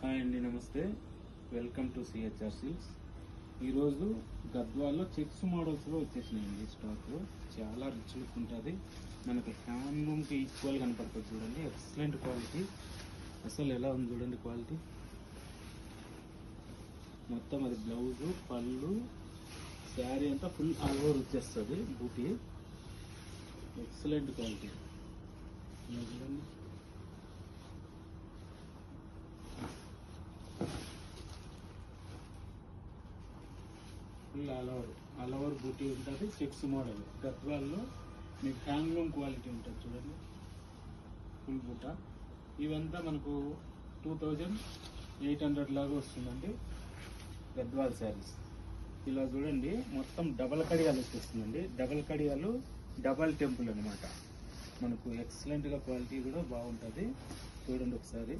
Hi అండి, నమస్తే. Welcome to CHR silks. ఈరోజు గద్వాల్లో చెక్స్ మోడల్స్లో వచ్చేసినాయండి స్టాక్. చాలా రిచ్ లుక్ ఉంటుంది, మనకి హ్యాండ్లూమ్కి ఈక్వల్ కనపడుతుంది. చూడండి, ఎక్సలెంట్ క్వాలిటీ. అసలు ఎలా ఉంది చూడండి క్వాలిటీ. మొత్తం అది బ్లౌజు, పళ్ళు, శారీ అంతా ఫుల్ ఆల్ ఓవర్ వచ్చేస్తుంది. బూటీ ఎక్సలెంట్ క్వాలిటీ. చూడండి, ఫుల్ ఆల్ ఓవర్ బూటీ ఉంటుంది. చెక్స్ మోడల్ గద్వాల్లో మీకు హ్యాండ్లూమ్ క్వాలిటీ ఉంటుంది. చూడండి, ఫుల్ బూట. ఇవంతా మనకు 2800 లాగా వస్తుందండి గద్వాల్ శారీస్. ఇలా చూడండి, మొత్తం డబల్ కడియాలు వచ్చేస్తుందండి. డబల్ కడియాలు, డబల్ టెంపుల్ అనమాట. మనకు ఎక్సలెంట్గా క్వాలిటీ కూడా బాగుంటుంది. చూడండి ఒకసారి.